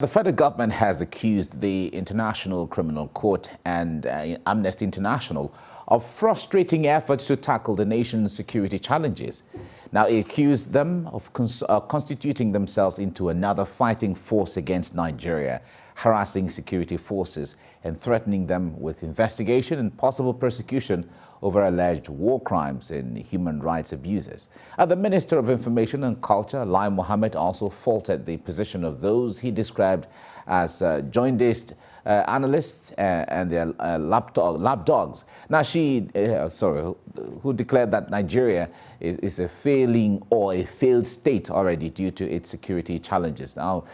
The federal government has accused the International Criminal Court and Amnesty International of frustrating efforts to tackle the nation's security challenges. Now, it accused them of constituting themselves into another fighting force against Nigeria, harassing security forces and threatening them with investigation and possible persecution over alleged war crimes and human rights abuses. The Minister of Information and Culture, Lai Mohammed, also faulted the position of those he described as joint-based analysts and their lapdogs. Now, who declared that Nigeria is a failing or a failed state already due to its security challenges. Now,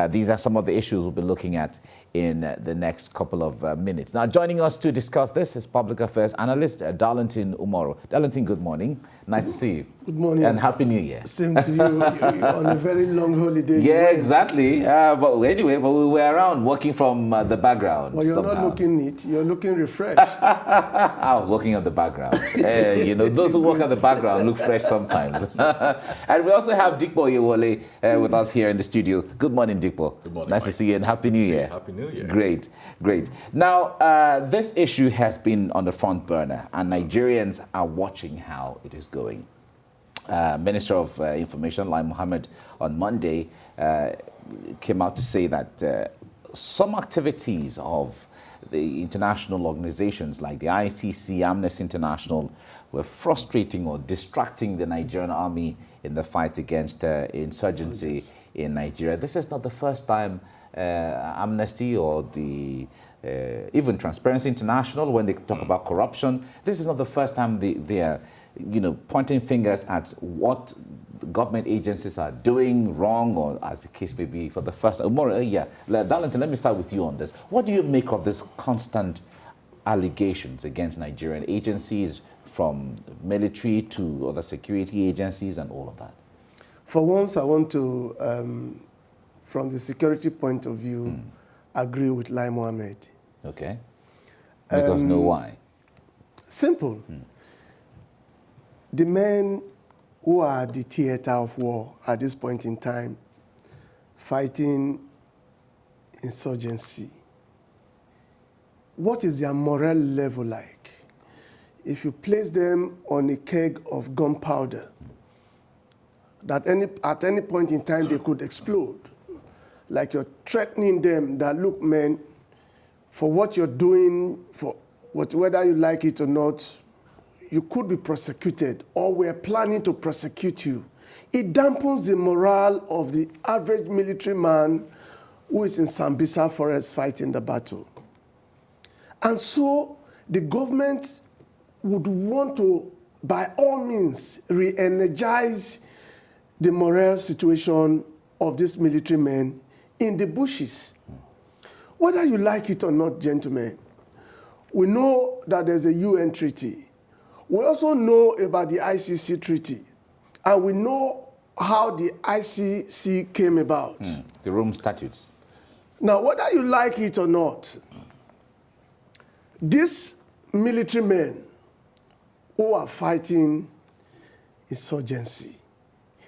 these are some of the issues we'll be looking at in the next couple of minutes. Now, joining us to discuss this is public affairs analyst Darlington Umaru. Darlington, good morning. Nice to see you. Good morning. And Happy New Year. Same to you. You're on a very long holiday. Yeah, exactly. But anyway, we were around working from the background. Well, you're somehow. not looking neat. You're looking refreshed. I was working on the background. Those who work on the background look fresh sometimes. And we also have Dikpo Yewole with us here in the studio. Good morning, Dikpo. Good morning, Nice Mike. to see you and Happy New Year. Happy New Year. Great, great. Now, this issue has been on the front burner, and Nigerians are watching how it is going. Minister of Information, Lai Mohammed, on Monday came out to say that some activities of the international organizations like the ICC, Amnesty International, were frustrating or distracting the Nigerian army in the fight against insurgency in Nigeria. This is not the first time Amnesty or the even Transparency International, when they talk about corruption, this is not the first time they are pointing fingers at what government agencies are doing wrong, or as the case may be, for the first time. Darlington, let me start with you on this. What do you make of this constant allegations against Nigerian agencies, from military to other security agencies and all of that? For once, I want to, from the security point of view, agree with Lai Mohammed. Okay. Because know why? Simple. The men who are at the theater of war at this point in time, fighting insurgency, what is their moral level like? If you place them on a keg of gunpowder, that at any point in time they could explode, like you're threatening them that, look, man, for what you're doing, whether you like it or not, you could be prosecuted, or we're planning to prosecute you. It dampens the morale of the average military man who is in Sambisa forest fighting the battle. And so the government would want to, by all means, re-energize the morale situation of these military men in the bushes. Whether you like it or not, gentlemen, we know that there's a UN treaty. We also know about the ICC treaty, and we know how the ICC came about. The Rome Statutes. Now, whether you like it or not, these military men who are fighting insurgency,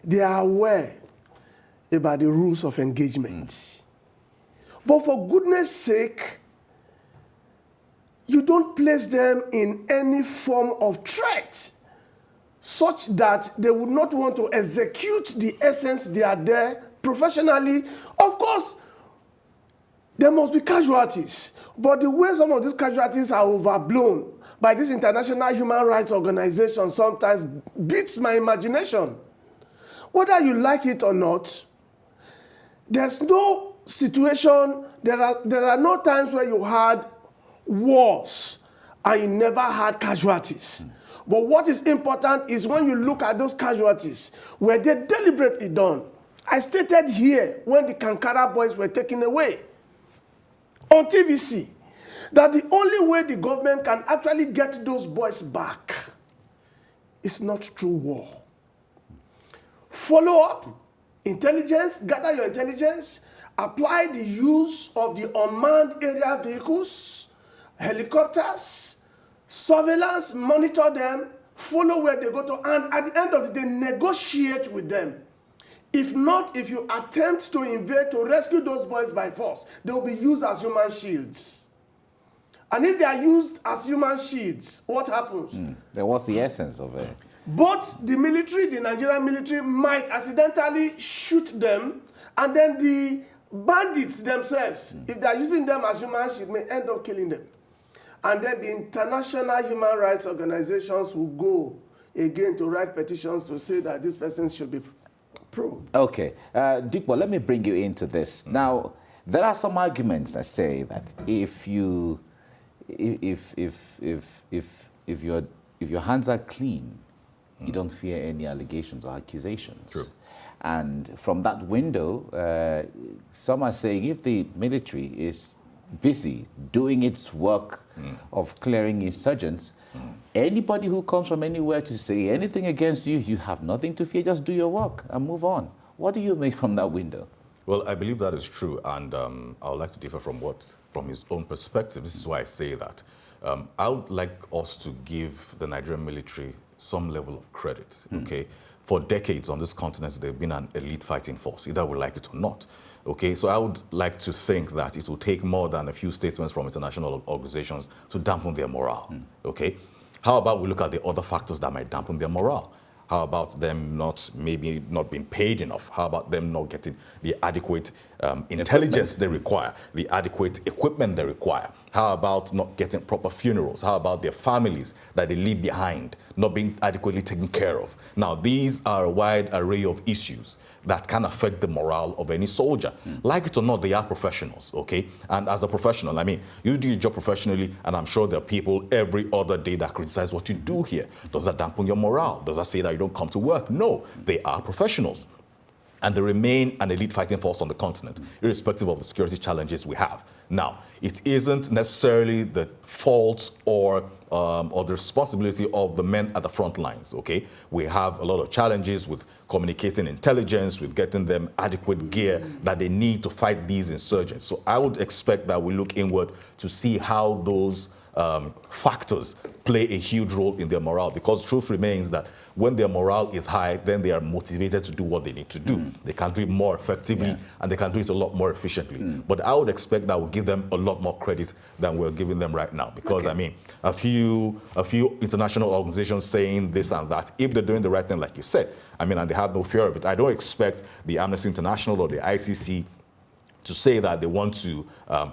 they are aware about the rules of engagement. But for goodness sake, you don't place them in any form of threat such that they would not want to execute the essence they are there professionally. Of course, there must be casualties, but the way some of these casualties are overblown by this international human rights organization sometimes beats my imagination. Whether you like it or not, there's no situation, there are no times where you had wars and you never had casualties. But what is important is when you look at those casualties, were they deliberately done? I stated here when the Kankara boys were taken away on TVC that the only way the government can actually get those boys back is not through war. Follow up, intelligence, gather your intelligence, apply the use of the unmanned aerial vehicles, helicopters, surveillance, monitor them, follow where they go to, and at the end of the day, negotiate with them. If not, if you attempt to invade, to rescue those boys by force, they will be used as human shields. And if they are used as human shields, what happens? Then what's the essence of it? Both the military, the Nigerian military, might accidentally shoot them, and then the bandits themselves, if they are using them as human shields, may end up killing them. And then the international human rights organizations will go again to write petitions to say that these persons should be probed. Okay, Dikbo, let me bring you into this. Now, there are some arguments that say that if your hands are clean, you don't fear any allegations or accusations. True. And from that window, some are saying if the military is busy doing its work of clearing insurgents, anybody who comes from anywhere to say anything against you, you have nothing to fear, just do your work and move on. What do you make from that window? Well, I believe that is true, and I would like to differ from his own perspective. This is why I say that. I would like us to give the Nigerian military some level of credit, okay? For decades on this continent, they've been an elite fighting force, either we like it or not. Okay, so I would like to think that it will take more than a few statements from international organizations to dampen their morale, okay? How about we look at the other factors that might dampen their morale? How about them maybe not being paid enough? How about them not getting the adequate intelligence they require, the adequate equipment they require? How about not getting proper funerals? How about their families that they leave behind not being adequately taken care of? Now, these are a wide array of issues that can affect the morale of any soldier. Like it or not, they are professionals, okay? And as a professional, I mean, you do your job professionally, and I'm sure there are people every other day that criticize what you do here. Does that dampen your morale? Does that say that you don't come to work? No, they are professionals. And they remain an elite fighting force on the continent, irrespective of the security challenges we have. Now, it isn't necessarily the fault or the responsibility of the men at the front lines, okay? We have a lot of challenges with communicating intelligence, with getting them adequate gear that they need to fight these insurgents. So I would expect that we look inward to see how those factors play a huge role in their morale, because the truth remains that when their morale is high, then they are motivated to do what they need to do. They can do it more effectively, and they can do it a lot more efficiently. But I would expect that we'll give them a lot more credit than we're giving them right now, because I mean, a few international organizations saying this and that, if they're doing the right thing, like you said, I mean, and they have no fear of it. I don't expect the Amnesty International or the ICC to say that they want to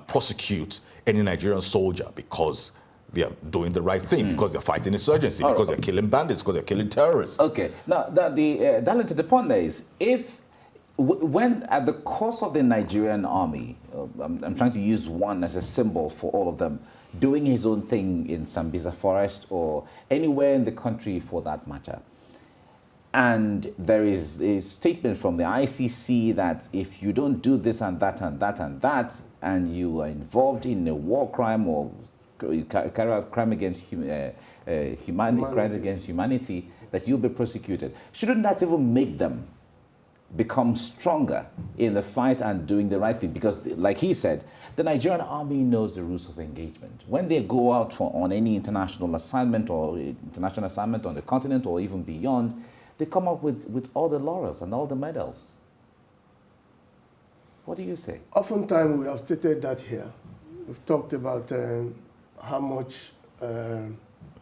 prosecute any Nigerian soldier because they are doing the right thing, because they're fighting insurgency, because they're killing bandits, because they're killing terrorists. Okay. Now, Darlington, the point there is, when at the cost of the Nigerian army, I'm trying to use one as a symbol for all of them, doing his own thing in Sambisa Forest or anywhere in the country for that matter, and there is a statement from the ICC that if you don't do this and that and that and that, and you are involved in a war crime or you carry out crime against humanity, that you'll be prosecuted. Shouldn't that even make them become stronger in the fight and doing the right thing? Because, like he said, the Nigerian army knows the rules of engagement. When they go out on any international assignment or international assignment on the continent or even beyond, they come up with all the laurels and all the medals. What do you say? Oftentimes we have stated that here. We've talked about how much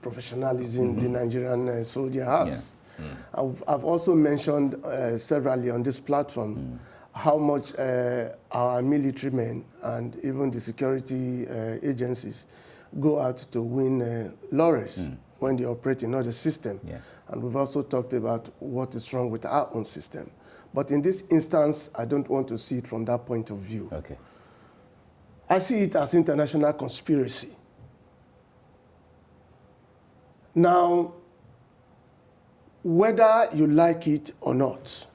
professionalism the Nigerian soldier has. I've also mentioned severally on this platform how much our military men and even the security agencies go out to win laurels when they operate in other system. And we've also talked about what is wrong with our own system. But in this instance, I don't want to see it from that point of view. Okay. I see it as international conspiracy. Now, whether you like it or not,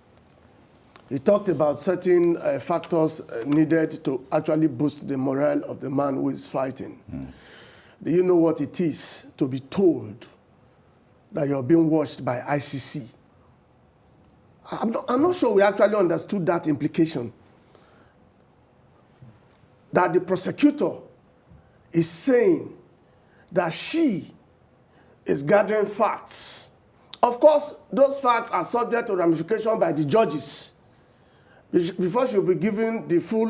he talked about certain factors needed to actually boost the morale of the man who is fighting. Do you know what it is to be told that you're being watched by ICC? I'm not sure we actually understood that implication. That the prosecutor is saying that she is gathering facts. Of course, those facts are subject to ramification by the judges. before she'll be given the full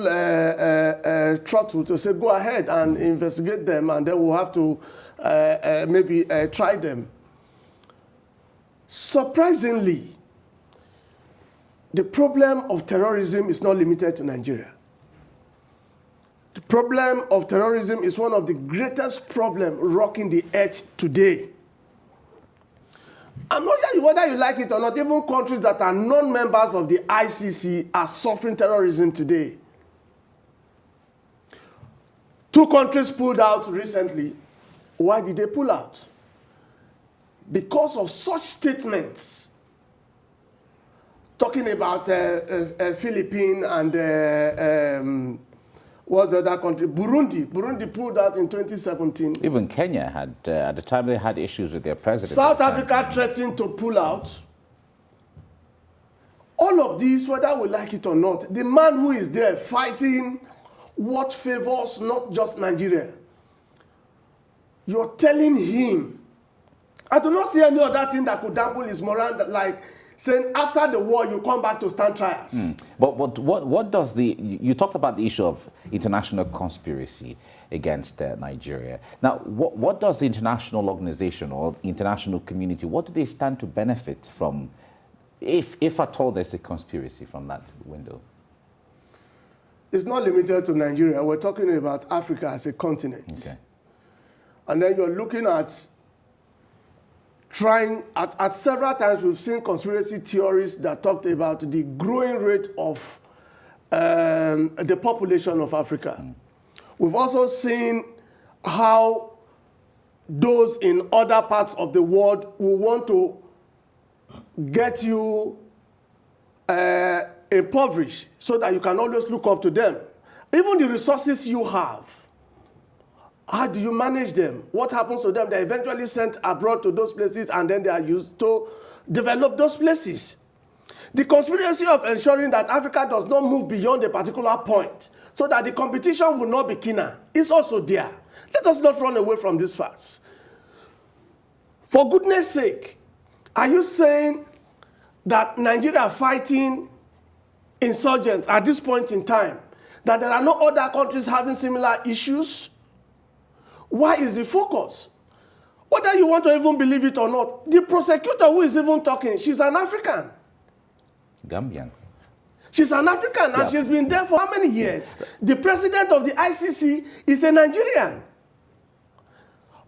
throttle to say, go ahead and investigate them, and then we'll have to maybe try them. Surprisingly, the problem of terrorism is not limited to Nigeria. The problem of terrorism is one of the greatest problems rocking the earth today. I'm not sure whether you like it or not, even countries that are non-members of the ICC are suffering terrorism today. 2 countries pulled out recently. Why did they pull out? Because of such statements talking about Philippines and what's the other country? Burundi. Burundi pulled out in 2017. Even Kenya had, at the time, they had issues with their president. South Africa threatened to pull out. All of these, whether we like it or not, the man who is there fighting what favors not just Nigeria, you're telling him, I do not see any other thing that could dampen his morale, like saying after the war you come back to stand trials. But what does you talked about the issue of international conspiracy against Nigeria. Now, what does the international organization or international community, what do they stand to benefit from, if at all there's a conspiracy from that window? It's not limited to Nigeria. We're talking about Africa as a continent. Okay. And then you're looking at trying, at several times we've seen conspiracy theories that talked about the growing rate of the population of Africa. We've also seen how those in other parts of the world will want to get you impoverished so that you can always look up to them. Even the resources you have, how do you manage them? What happens to them? They're eventually sent abroad to those places and then they are used to develop those places. The conspiracy of ensuring that Africa does not move beyond a particular point so that the competition will not be keener is also there. Let us not run away from these facts. For goodness sake, are you saying that Nigeria are fighting insurgents at this point in time, that there are no other countries having similar issues? Why is the focus? Whether you want to even believe it or not, the prosecutor who is even talking, she's an African. Gambian. She's an African and she's been there for how many years? The president of the ICC is a Nigerian.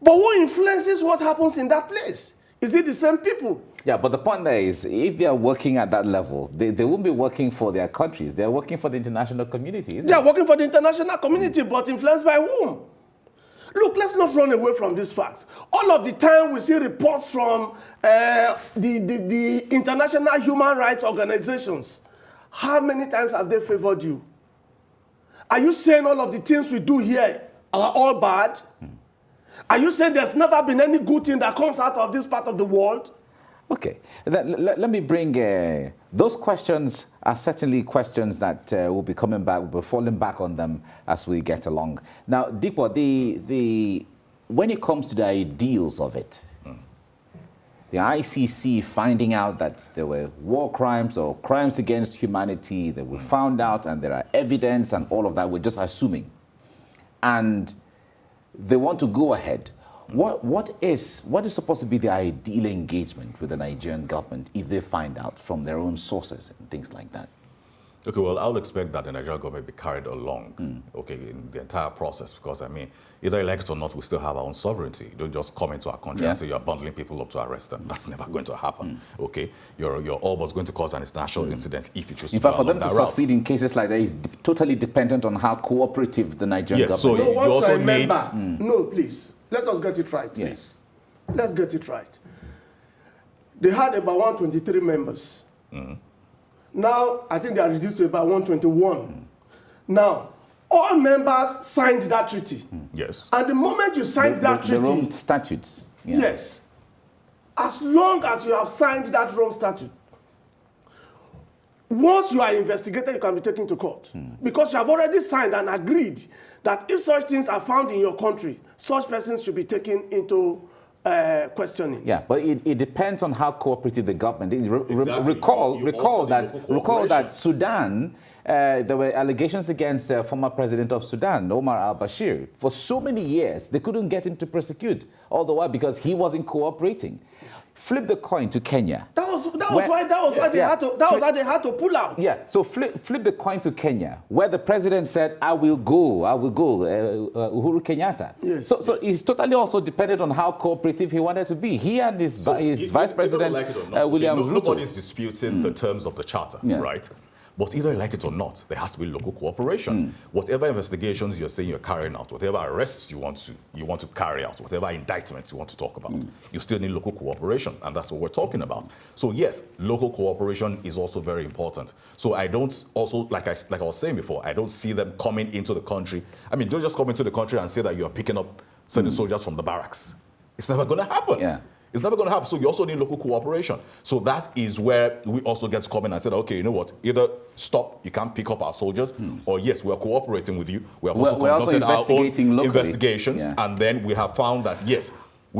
But who influences what happens in that place? Is it the same people? Yeah, but the point there is, if they are working at that level, they won't be working for their countries. They're working for the international community, isn't it? They are working for the international community, but influenced by whom? Look, let's not run away from these facts. All of the time we see reports from the international human rights organizations. How many times have they favored you? Are you saying all of the things we do here are all bad? Are you saying there's never been any good thing that comes out of this part of the world? Okay, let me bring, those questions are certainly questions that will be coming back, we'll be falling back on them as we get along. Now, Dipo, when it comes to the ideals of it, the ICC finding out that there were war crimes or crimes against humanity that were found out and there are evidence and all of that, we're just assuming. And they want to go ahead. What is supposed to be the ideal engagement with the Nigerian government if they find out from their own sources and things like that? Okay, well, I would expect that the Nigerian government be carried along, okay, in the entire process, because, I mean, either elect or not, we still have our own sovereignty. You don't just come into our country and say you're bundling people up to arrest them. That's never going to happen, okay? You're almost going to cause an international incident if you choose to In fact, go for them along to that route. succeed in cases like that is totally dependent on how cooperative the Nigerian Yes, government so is. No, once also I remember, no, please, let us get it right, please. Yes. Let's get it right. They had about 123 members. Now, I think they are reduced to about 121. Now, all members signed that treaty. Yes. And the moment you signed that The treaty, Rome statutes. Yeah. yes, as long as you have signed that Rome statute, once you are investigated, you can be taken to court. Because you have already signed and agreed that if such things are found in your country, such persons should be taken into questioning. Yeah, but it depends on how cooperative the government is. Exactly. Recall You also need local recall that cooperation. Sudan, there were allegations against former president of Sudan, Omar al-Bashir. For so many years, they couldn't get him to prosecute, all the while because he wasn't cooperating. Flip the coin to Kenya. That was why they had to pull out. Yeah, so flip the coin to Kenya, where the president said, I will go, Uhuru Kenyatta. Yes. So it's totally also dependent on how cooperative he wanted to be. He and his vice president, William Ruto. Nobody's disputing the terms of the charter, Yeah. right? But either you like it or not, there has to be local cooperation. Whatever investigations you're saying you're carrying out, whatever arrests you want to carry out, whatever indictments you want to talk about, you still need local cooperation, and that's what we're talking about. So yes, local cooperation is also very important. So I don't also, like I was saying before, I don't see them coming into the country. I mean, don't just come into the country and say that you're picking up certain soldiers from the barracks. It's never going to happen. Yeah. It's never going to happen. So you also need local cooperation. So that is where we also get to come in and say, okay, you know what? Either stop, you can't pick up our soldiers, or yes, we're cooperating with you. We have also We're also conducted our own investigating locally. investigations, Yeah. and then we have found that yes,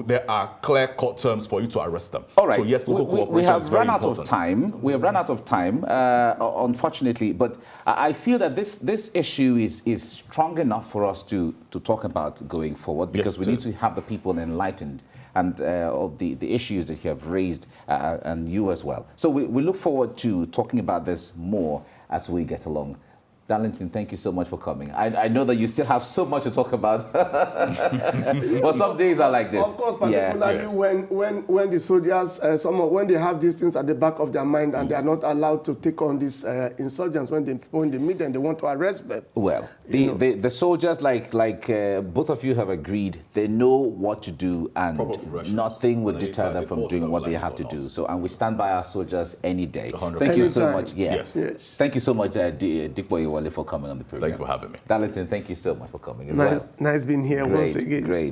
there are clear-cut terms for you to arrest them. All right. So yes, local cooperation we have is very run out important. of time. We have run out of time, unfortunately. But I feel that this issue is strong enough for us to talk about going forward, because Yes, we it need is. to have the people enlightened and of the issues that you have raised, and you as well. So we look forward to talking about this more as we get along. Darlington, thank you so much for coming. I know that you still have so much to talk about, but some days are like this. Of course, particularly Yes. when the soldiers, when they have these things at the back of their mind and they are not allowed to take on these insurgents, when they meet them, they want to arrest them. Well, the soldiers, like both of you have agreed, they know what to do, and Proper professionals. nothing will And they deter fight them it from for doing them, what they like have it to or do. not. So, and we stand by our soldiers any day. 100%. Thank you so Anytime. much. Yeah. Yes. Yes. Thank you so much, Dick Boyewale, for coming on the program. Thank you for having me. Darlington, thank you so much for coming as well. Nice being here once again. Great.